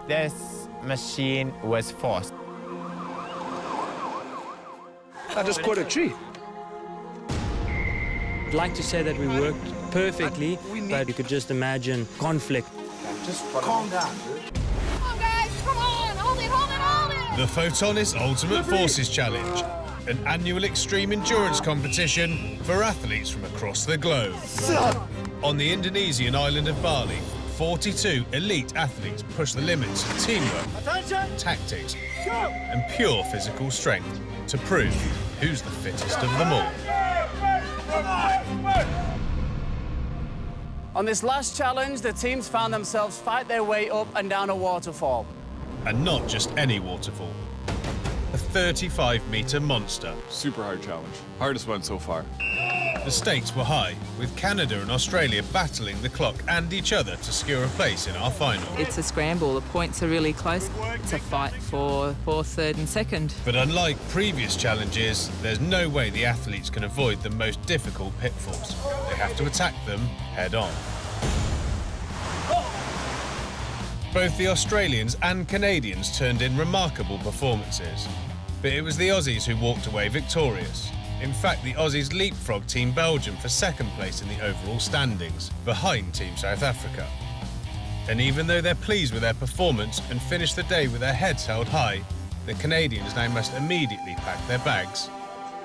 This machine was fast. I just caught a tree. I'd like to say that we worked perfectly, but you could just imagine conflict. Just calm down, dude. Come on, guys, come on, hold it, hold it, hold it! The Photonis Ultimate Forces Challenge, an annual extreme endurance competition for athletes from across the globe. On the Indonesian island of Bali, 42 elite athletes push the limits of teamwork, tactics, and pure physical strength to prove who's the fittest of them all. On this last challenge, the teams found themselves fight their way up and down a waterfall. And not just any waterfall. A 35-metre monster. Super hard challenge. Hardest one so far. The stakes were high, with Canada and Australia battling the clock and each other to secure a place in our final. It's a scramble. The points are really close. It's a fight for fourth, third and second. But unlike previous challenges, there's no way the athletes can avoid the most difficult pitfalls. They have to attack them head-on. Both the Australians and Canadians turned in remarkable performances, but it was the Aussies who walked away victorious. In fact, the Aussies leapfrogged Team Belgium for second place in the overall standings, behind Team South Africa. And even though they're pleased with their performance and finished the day with their heads held high, the Canadians now must immediately pack their bags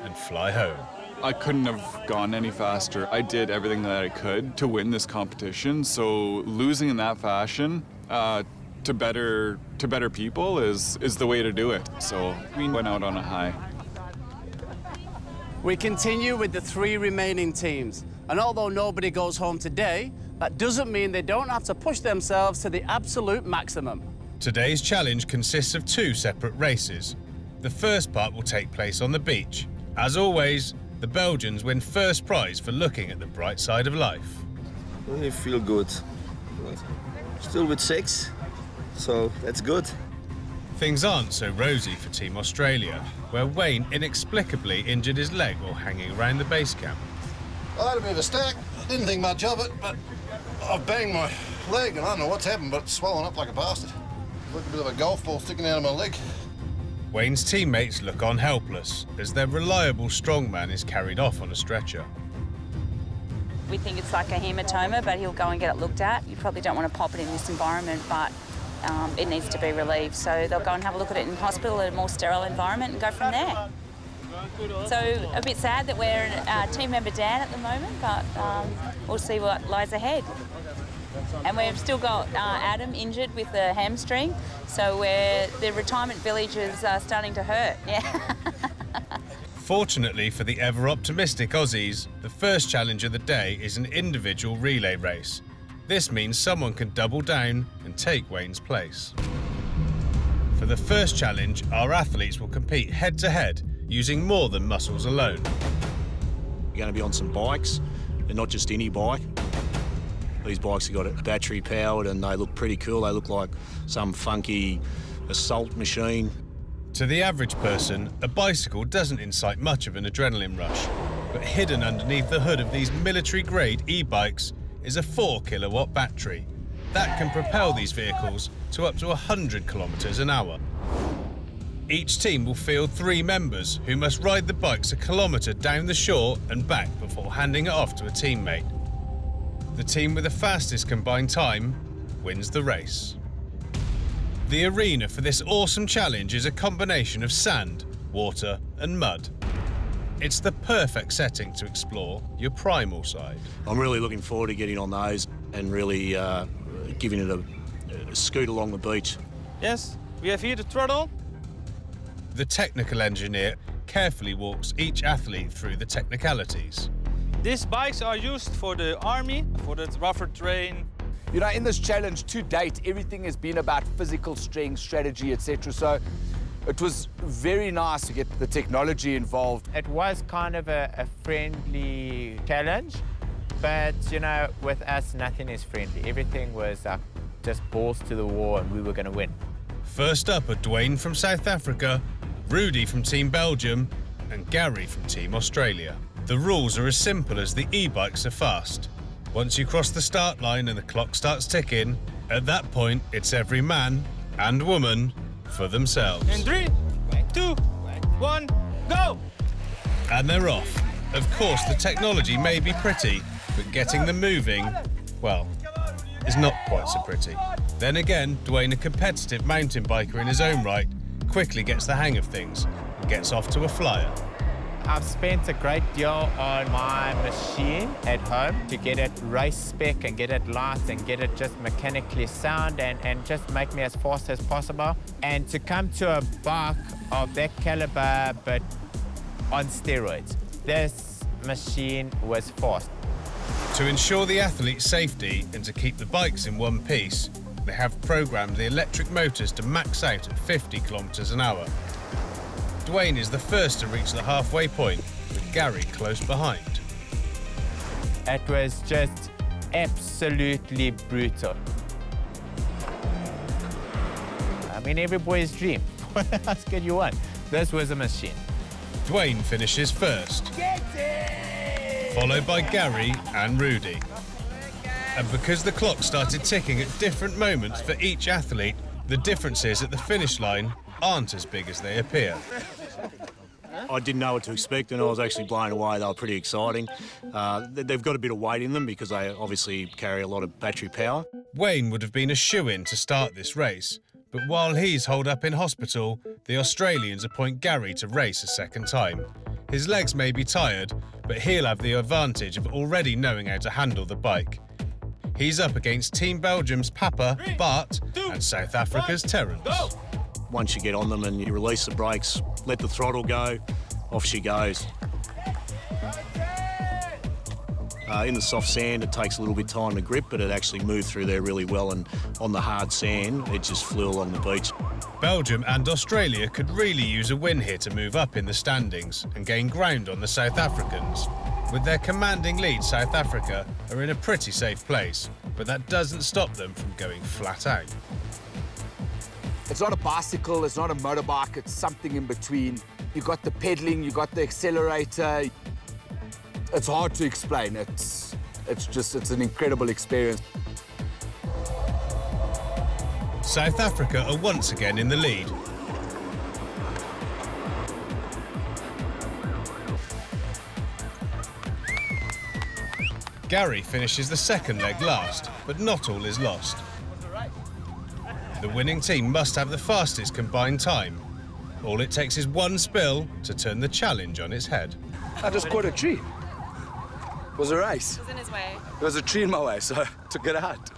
and fly home. I couldn't have gone any faster. I did everything that I could to win this competition, so losing in that fashion to better people is the way to do it. So we went out on a high. We continue with the 3 remaining teams. And although nobody goes home today, that doesn't mean they don't have to push themselves to the absolute maximum. Today's challenge consists of 2 separate races. The first part will take place on the beach. As always, the Belgians win first prize for looking at the bright side of life. I feel good. Still with 6, so that's good. Things aren't so rosy for Team Australia, where Wayne inexplicably injured his leg while hanging around the base camp. I had a bit of a stack, didn't think much of it, but I've banged my leg and I don't know what's happened, but it's swollen up like a bastard. Look, a bit of a golf ball sticking out of my leg. Wayne's teammates look on helpless as their reliable strongman is carried off on a stretcher. We think it's like a hematoma, but he'll go and get it looked at. You probably don't want to pop it in this environment, but it needs to be relieved. So they'll go and have a look at it in hospital in a more sterile environment and go from there. So a bit sad that we're team member Dan at the moment, but we'll see what lies ahead. And we've still got Adam injured with the hamstring, so the retirement village is starting to hurt. Yeah. Fortunately for the ever-optimistic Aussies, the first challenge of the day is an individual relay race. This means someone can double down and take Wayne's place. For the first challenge, our athletes will compete head-to-head, using more than muscles alone. We're going to be on some bikes, and not just any bike. These bikes have got it battery powered and they look pretty cool. They look like some funky assault machine. To the average person, a bicycle doesn't incite much of an adrenaline rush, but hidden underneath the hood of these military-grade e-bikes is a 4-kilowatt battery. That can propel these vehicles to up to 100 kilometers an hour. Each team will field 3 members who must ride the bikes a kilometer down the shore and back before handing it off to a teammate. The team with the fastest combined time wins the race. The arena for this awesome challenge is a combination of sand, water and mud. It's the perfect setting to explore your primal side. I'm really looking forward to getting on those and really giving it a scoot along the beach. Yes, we have here the throttle. The technical engineer carefully walks each athlete through the technicalities. These bikes are used for the army, for the rougher terrain. You know, in this challenge to date, everything has been about physical strength, strategy, etc. So it was very nice to get the technology involved. It was kind of a friendly challenge, but, you know, with us, nothing is friendly. Everything was just balls to the wall and we were going to win. First up are Dwayne from South Africa, Rudy from Team Belgium, and Gary from Team Australia. The rules are as simple as the e-bikes are fast. Once you cross the start line and the clock starts ticking, at that point, it's every man and woman for themselves. In 3, 2, 1, go! And they're off. Of course, the technology may be pretty, but getting them moving, well, is not quite so pretty. Then again, Dwayne, a competitive mountain biker in his own right, quickly gets the hang of things and gets off to a flyer. I've spent a great deal on my machine at home to get it race spec and get it light and get it just mechanically sound and just make me as fast as possible. And to come to a bike of that caliber, but on steroids, this machine was fast. To ensure the athlete's safety and to keep the bikes in one piece, they have programmed the electric motors to max out at 50 kilometers an hour. Dwayne is the first to reach the halfway point, with Gary close behind. It was just absolutely brutal. I mean, every boy's dream. What else could you want? This was a machine. Dwayne finishes first, followed by Gary and Rudy. And because the clock started ticking at different moments for each athlete, the differences at the finish line aren't as big as they appear. I didn't know what to expect, and I was actually blown away. They were pretty exciting. They've got a bit of weight in them because they obviously carry a lot of battery power. Wayne would have been a shoo-in to start this race, but while he's holed up in hospital, the Australians appoint Gary to race a second time. His legs may be tired, but he'll have the advantage of already knowing how to handle the bike. He's up against Team Belgium's Papa, Bart, and South Africa's Terence. Once you get on them and you release the brakes, let the throttle go, off she goes. In the soft sand, it takes a little bit of time to grip, but it actually moved through there really well, and on the hard sand, it just flew along the beach. Belgium and Australia could really use a win here to move up in the standings and gain ground on the South Africans. With their commanding lead, South Africa are in a pretty safe place, but that doesn't stop them from going flat out. It's not a bicycle, it's not a motorbike, it's something in between. You got the pedaling, you got the accelerator. It's hard to explain. It's an incredible experience. South Africa are once again in the lead. Gary finishes the second leg last, but not all is lost. The winning team must have the fastest combined time. All it takes is one spill to turn the challenge on its head. I just caught a tree. It was a race. It was in his way. There was a tree in my way, so I took it out.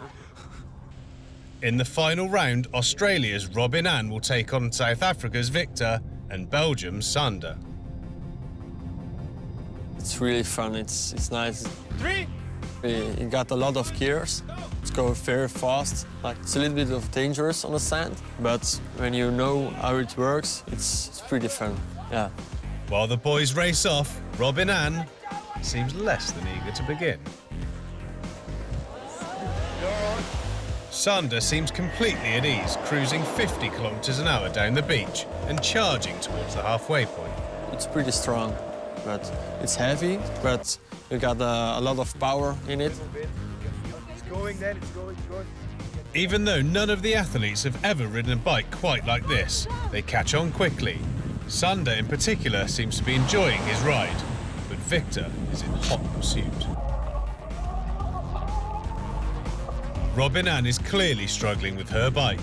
In the final round, Australia's Robin Ann will take on South Africa's Victor and Belgium's Sander. It's really fun. It's nice. 3. We got a lot of gears. It's going very fast. Like, it's a little bit of dangerous on the sand, but when you know how it works, it's pretty fun. Yeah. While the boys race off, Robin Ann seems less than eager to begin. Sander seems completely at ease, cruising 50 kilometers an hour down the beach and charging towards the halfway point. It's pretty strong, but it's heavy, but you got a lot of power in it. It's going then, it's going. Even though none of the athletes have ever ridden a bike quite like this, they catch on quickly. Sander in particular seems to be enjoying his ride, but Victor is in hot pursuit. Robin Ann is clearly struggling with her bike.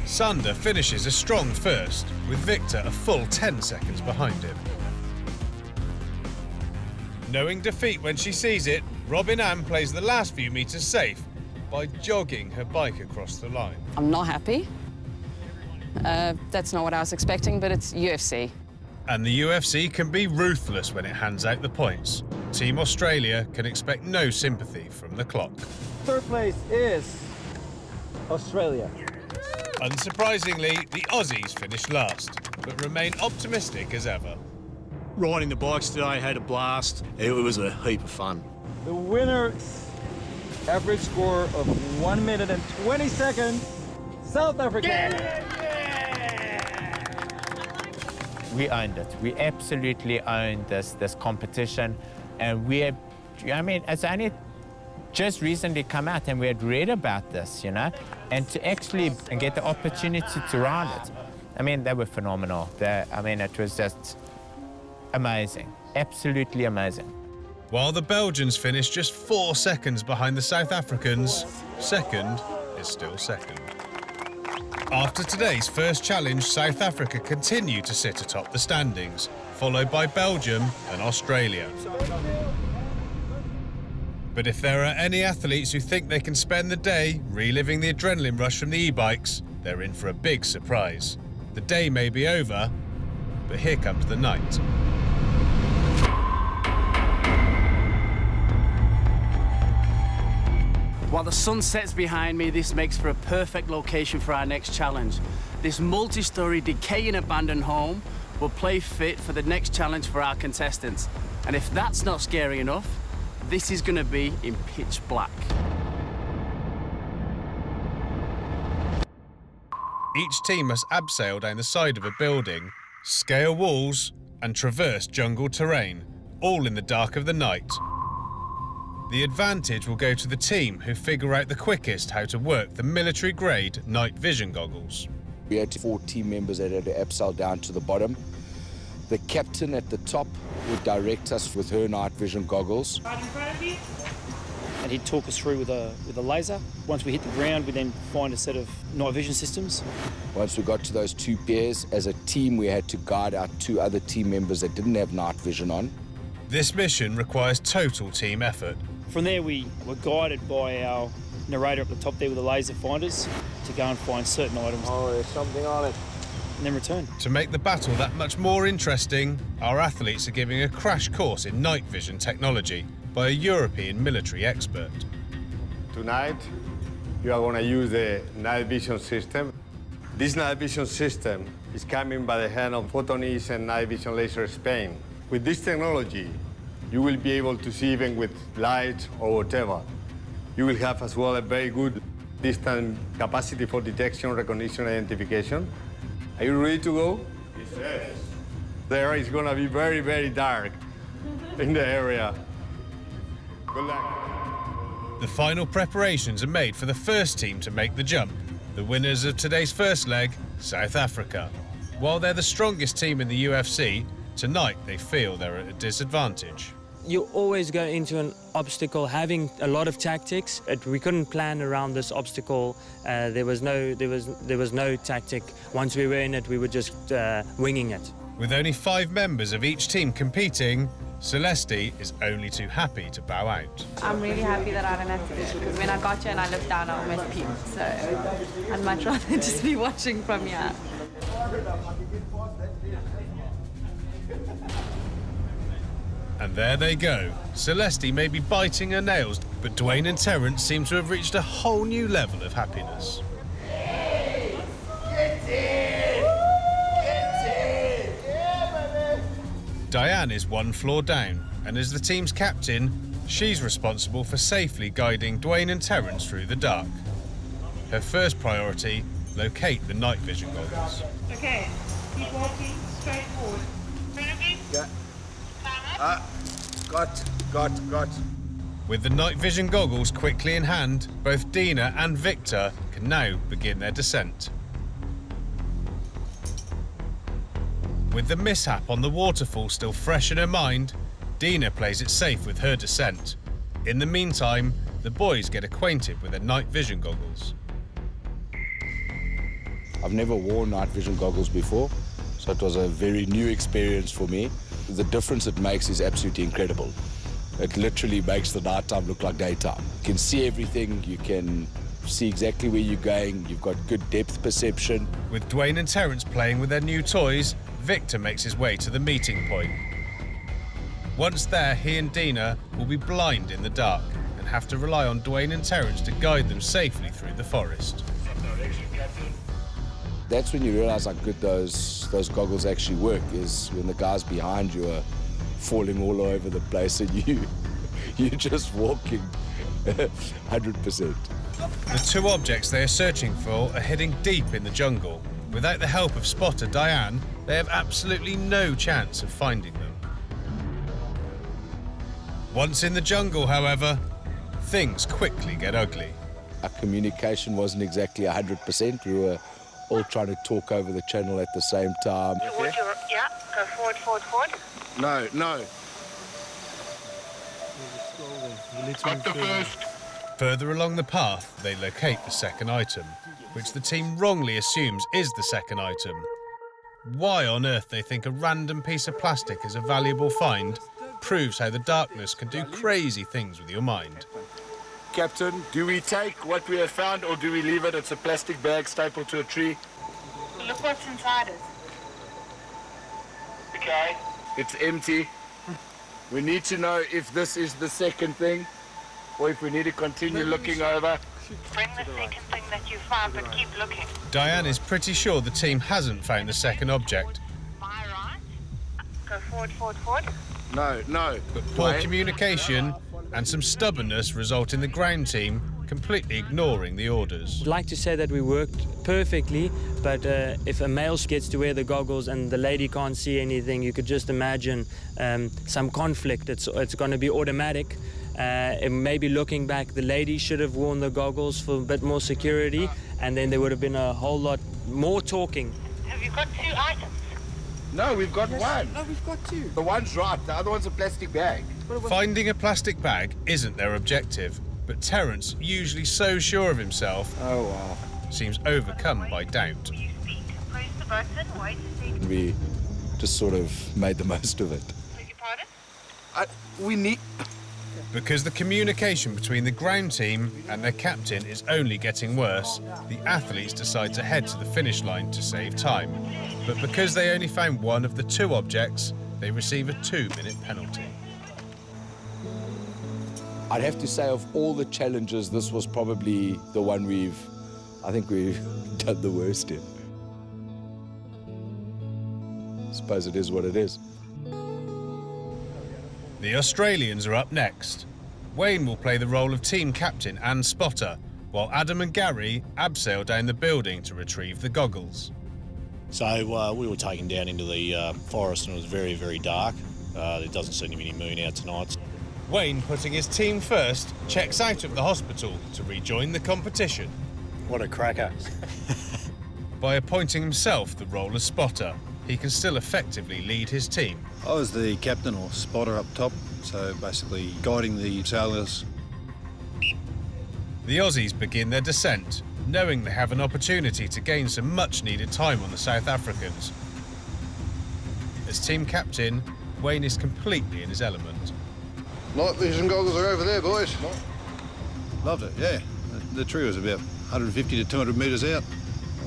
Sander finishes a strong first, with Victor a full 10 seconds behind him. Knowing defeat when she sees it, Robin Ann plays the last few meters safe by jogging her bike across the line. I'm not happy. That's not what I was expecting, but it's UFC. And the UFC can be ruthless when it hands out the points. Team Australia can expect no sympathy from the clock. Third place is Australia. Unsurprisingly, the Aussies finished last, but remain optimistic as ever. Riding the bikes today, had a blast. It was a heap of fun. The winner's average score of 1 minute and 20 seconds, South Africa. We owned it. We absolutely owned this competition, and I mean, it's only just recently come out and we had read about this, you know, and to actually get the opportunity to ride it. I mean, they were phenomenal. I mean, it was just amazing, absolutely amazing. While the Belgians finished just 4 seconds behind the South Africans, second is still second. After today's first challenge, South Africa continue to sit atop the standings, followed by Belgium and Australia. But if there are any athletes who think they can spend the day reliving the adrenaline rush from the e-bikes, they're in for a big surprise. The day may be over, but here comes the night. While the sun sets behind me, this makes for a perfect location for our next challenge. This multi-storey decaying abandoned home will play fit for the next challenge for our contestants. And if that's not scary enough, this is going to be in pitch black. Each team must abseil down the side of a building, scale walls and traverse jungle terrain, all in the dark of the night. The advantage will go to the team who figure out the quickest how to work the military-grade night vision goggles. We had 4 team members that had to abseil down to the bottom. The captain at the top would direct us with her night vision goggles. And he'd talk us through with a laser. Once we hit the ground, we then find a set of night vision systems. Once we got to those 2 pairs, as a team we had to guide our 2 other team members that didn't have night vision on. This mission requires total team effort. From there, we were guided by our narrator up the top there with the laser finders to go and find certain items. Oh, there's something on it. And then return. To make the battle that much more interesting, our athletes are giving a crash course in night vision technology by a European military expert. Tonight, you are going to use the night vision system. This night vision system is coming by the hand of Photonics and Night Vision Laser Spain. With this technology, you will be able to see even with light or whatever. You will have as well a very good distance capacity for detection, recognition, identification. Are you ready to go? Yes. There is going to be very, very dark in the area. Good luck. The final preparations are made for the first team to make the jump, the winners of today's first leg, South Africa. While they're the strongest team in the UFC, tonight they feel they're at a disadvantage. You always go into an obstacle having a lot of tactics. We couldn't plan around this obstacle. There was no tactic. Once we were in it, we were just winging it. With only 5 members of each team competing, Celeste is only too happy to bow out. I'm really happy that I don't have to do it, because when I got here and I looked down, I almost puked. So I'd much rather just be watching from here. And there they go. Celeste may be biting her nails, but Dwayne and Terence seem to have reached a whole new level of happiness. Diane is 1 floor down, and as the team's captain, she's responsible for safely guiding Dwayne and Terence through the dark. Her first priority, locate the night vision goggles. Okay, keep walking straight forward. Yeah. Got. With the night vision goggles quickly in hand, both Dina and Victor can now begin their descent. With the mishap on the waterfall still fresh in her mind, Dina plays it safe with her descent. In the meantime, the boys get acquainted with their night vision goggles. I've never worn night vision goggles before, so it was a very new experience for me. The difference it makes is absolutely incredible. It literally makes the nighttime look like daytime. You can see everything, you can see exactly where you're going, you've got good depth perception. With Dwayne and Terence playing with their new toys, Victor makes his way to the meeting point. Once there, he and Dina will be blind in the dark and have to rely on Dwayne and Terence to guide them safely through the forest. That's when you realise how good those goggles actually work, is when the guys behind you are falling all over the place and you're just walking 100%. The 2 objects they are searching for are hidden deep in the jungle. Without the help of spotter Diane, they have absolutely no chance of finding them. Once in the jungle, however, things quickly get ugly. Our communication wasn't exactly 100%. We were all trying to talk over the channel at the same time. Yeah, go forward, forward, forward. No, no. Got the first. Further along the path, they locate the second item, which the team wrongly assumes is the second item. Why on earth they think a random piece of plastic is a valuable find proves how the darkness can do crazy things with your mind. Captain, do we take what we have found or do we leave it? It's a plastic bag stapled to a tree. Look what's inside it. Okay. It's empty. We need to know if this is the second thing or if we need to continue looking over. Bring the second thing that you found, but keep looking. Diane is pretty sure the team hasn't found the second object. My right. Go forward, forward, forward. No, no. But poor communication and some stubbornness result in the ground team completely ignoring the orders. I'd like to say that we worked perfectly, but if a male gets to wear the goggles and the lady can't see anything, you could just imagine some conflict. It's going to be automatic. And maybe looking back, the lady should have worn the goggles for a bit more security, and then there would have been a whole lot more talking. Have you got 2 items? No, we've got one. No, we've got 2. The one's right, the other one's a plastic bag. Finding a plastic bag isn't their objective, but Terence, usually so sure of himself, seems overcome by doubt. Press the button, wait a second. We just sort of made the most of it. Beg your pardon? We need... Because the communication between the ground team and their captain is only getting worse, the athletes decide to head to the finish line to save time. But because they only found one of the 2 objects, they receive a 2-minute penalty. I'd have to say of all the challenges, this was probably the one I think we've done the worst in. I suppose it is what it is. The Australians are up next. Wayne will play the role of team captain and spotter, while Adam and Gary abseil down the building to retrieve the goggles. So we were taken down into the forest and it was very, very dark. There doesn't seem to be any moon out tonight. Wayne, putting his team first, checks out of the hospital to rejoin the competition. What a cracker. By appointing himself the role of spotter, he can still effectively lead his team. I was the captain or spotter up top, so basically guiding the sailors. The Aussies begin their descent, knowing they have an opportunity to gain some much-needed time on the South Africans. As team captain, Wayne is completely in his element. Night vision goggles are over there, boys. Loved it, yeah. The tree was about 150 to 200 metres out,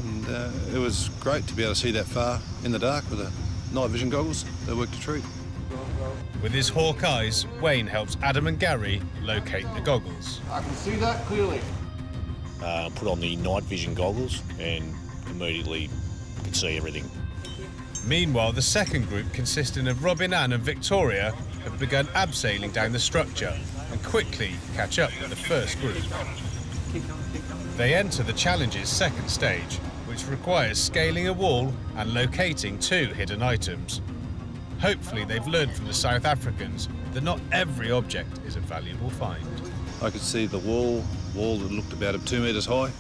and it was great to be able to see that far in the dark with the night vision goggles. They worked a treat. With his hawk eyes, Wayne helps Adam and Gary locate the goggles. I can see that clearly. Put on the night vision goggles and immediately could see everything. Meanwhile, the second group, consisting of Robin Ann and Victoria, have begun abseiling down the structure and quickly catch up with the first group. They enter the challenge's second stage, which requires scaling a wall and locating 2 hidden items. Hopefully they've learned from the South Africans that not every object is a valuable find. I could see the wall that looked about 2 metres high.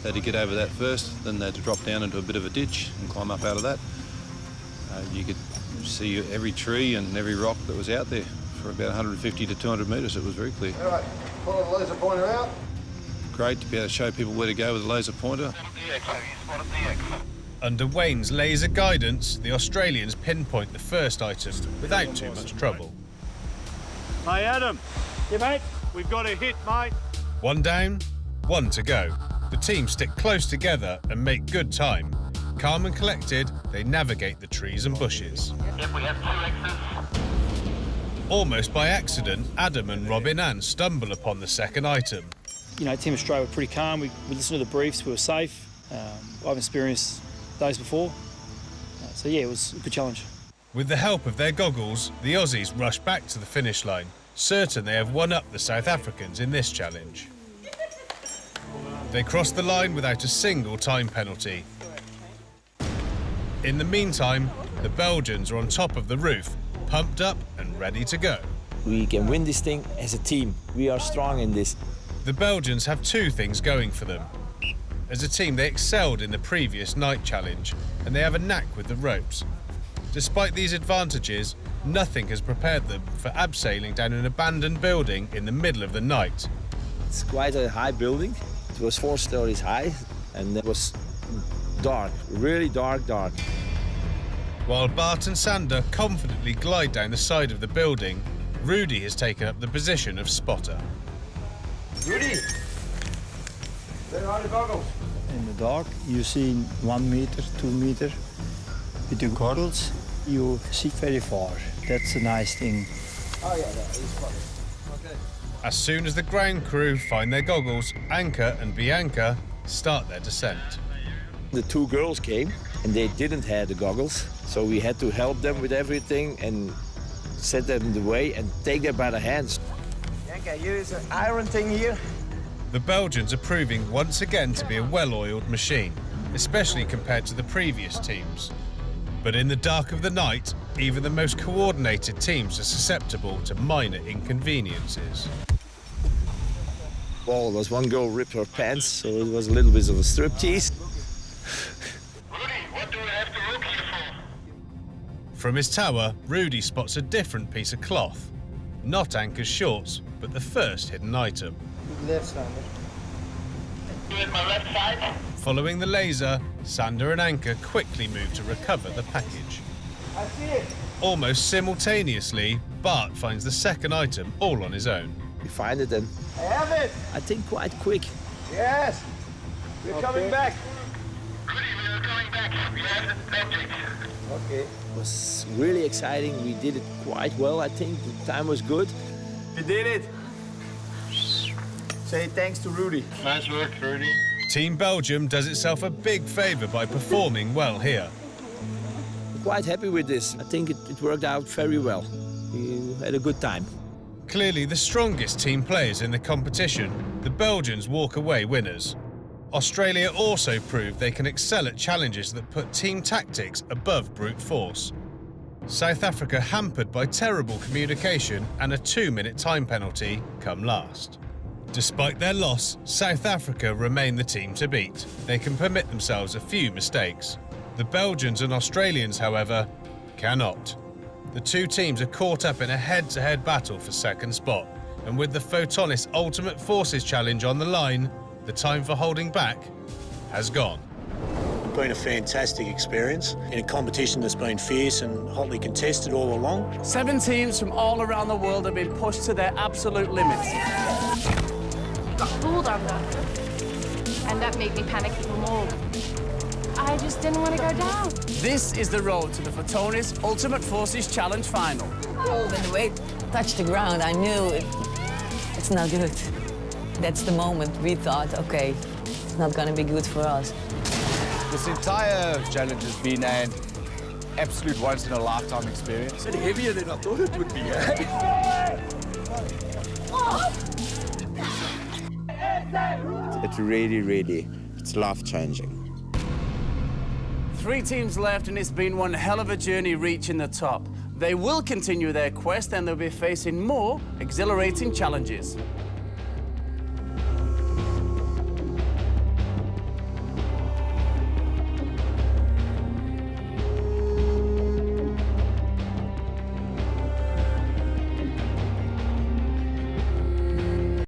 They had to get over that first, then they had to drop down into a bit of a ditch and climb up out of that. You could see every tree and every rock that was out there for about 150 to 200 metres. It was very clear. All right, follow the laser pointer out. Great to be able to show people where to go with a laser pointer. Under Wayne's laser guidance, the Australians pinpoint the first item without too much trouble. Hey, Adam. Yeah, mate? We've got a hit, mate. 1 down, 1 to go. The team stick close together and make good time. Calm and collected, they navigate the trees and bushes. Yep, we have 2 X's. Almost by accident, Adam and Robin Ann stumble upon the second item. You know, Team Australia were pretty calm. We listened to the briefs. We were safe. I've experienced those before. So, yeah, it was a good challenge. With the help of their goggles, the Aussies rush back to the finish line, certain they have won up the South Africans in this challenge. They cross the line without a single time penalty. In the meantime, the Belgians are on top of the roof, pumped up and ready to go. We can win this thing as a team. We are strong in this. The Belgians have two things going for them. As a team, they excelled in the previous night challenge, and they have a knack with the ropes. Despite these advantages, nothing has prepared them for abseiling down an abandoned building in the middle of the night. It's quite a high building. It was 4 stories high, and it was dark, really dark. While Bart and Sander confidently glide down the side of the building, Rudy has taken up the position of spotter. Rudy, where are the goggles? In the dark, you see 1 meter, 2 meter. With the goggles, you see very far. That's a nice thing. Oh yeah, that is fun. Okay. As soon as the ground crew find their goggles, Anka and Bianca start their descent. The 2 girls came and they didn't have the goggles, so we had to help them with everything and set them in the way and take them by the hands. Bianca, here is an iron thing here. The Belgians are proving once again to be a well-oiled machine, especially compared to the previous teams. But in the dark of the night, even the most coordinated teams are susceptible to minor inconveniences. Well, there was one girl ripped her pants, so it was a little bit of a striptease. From his tower, Rudy spots a different piece of cloth. Not Anka's shorts, but the first hidden item. Left, Sander. My left side. Following the laser, Sander and Anka quickly move to recover the package. I see it. Almost simultaneously, Bart finds the second item all on his own. We find it and I have it. I think quite quick. Yes. We're coming back. Rudy, we are coming back. We have the object. Okay. It was really exciting. We did it quite well, I think. The time was good. We did it. Say thanks to Rudy. Nice work, Rudy. Team Belgium does itself a big favour by performing well here. I'm quite happy with this. I think it worked out very well. We had a good time. Clearly the strongest team players in the competition, the Belgians walk away winners. Australia also proved they can excel at challenges that put team tactics above brute force. South Africa hampered by terrible communication and a 2-minute time penalty come last. Despite their loss, South Africa remain the team to beat. They can permit themselves a few mistakes. The Belgians and Australians, however, cannot. The two teams are caught up in a head-to-head battle for second spot, and with the Photonis Ultimate Forces Challenge on the line, the time for holding back has gone. It's been a fantastic experience in a competition that's been fierce and hotly contested all along. 7 teams from all around the world have been pushed to their absolute limits. Got pulled under, and that made me panic even more. I just didn't want to go down. This is the road to the Photonis Ultimate Forces Challenge Final. When the weight touched the ground, I knew it's not good. That's the moment we thought, okay, it's not going to be good for us. This entire challenge has been an absolute once-in-a-lifetime experience. It's heavier than I thought it would be. It's really, it's life-changing. 3 teams left, and it's been one hell of a journey reaching the top. They will continue their quest, and they'll be facing more exhilarating challenges.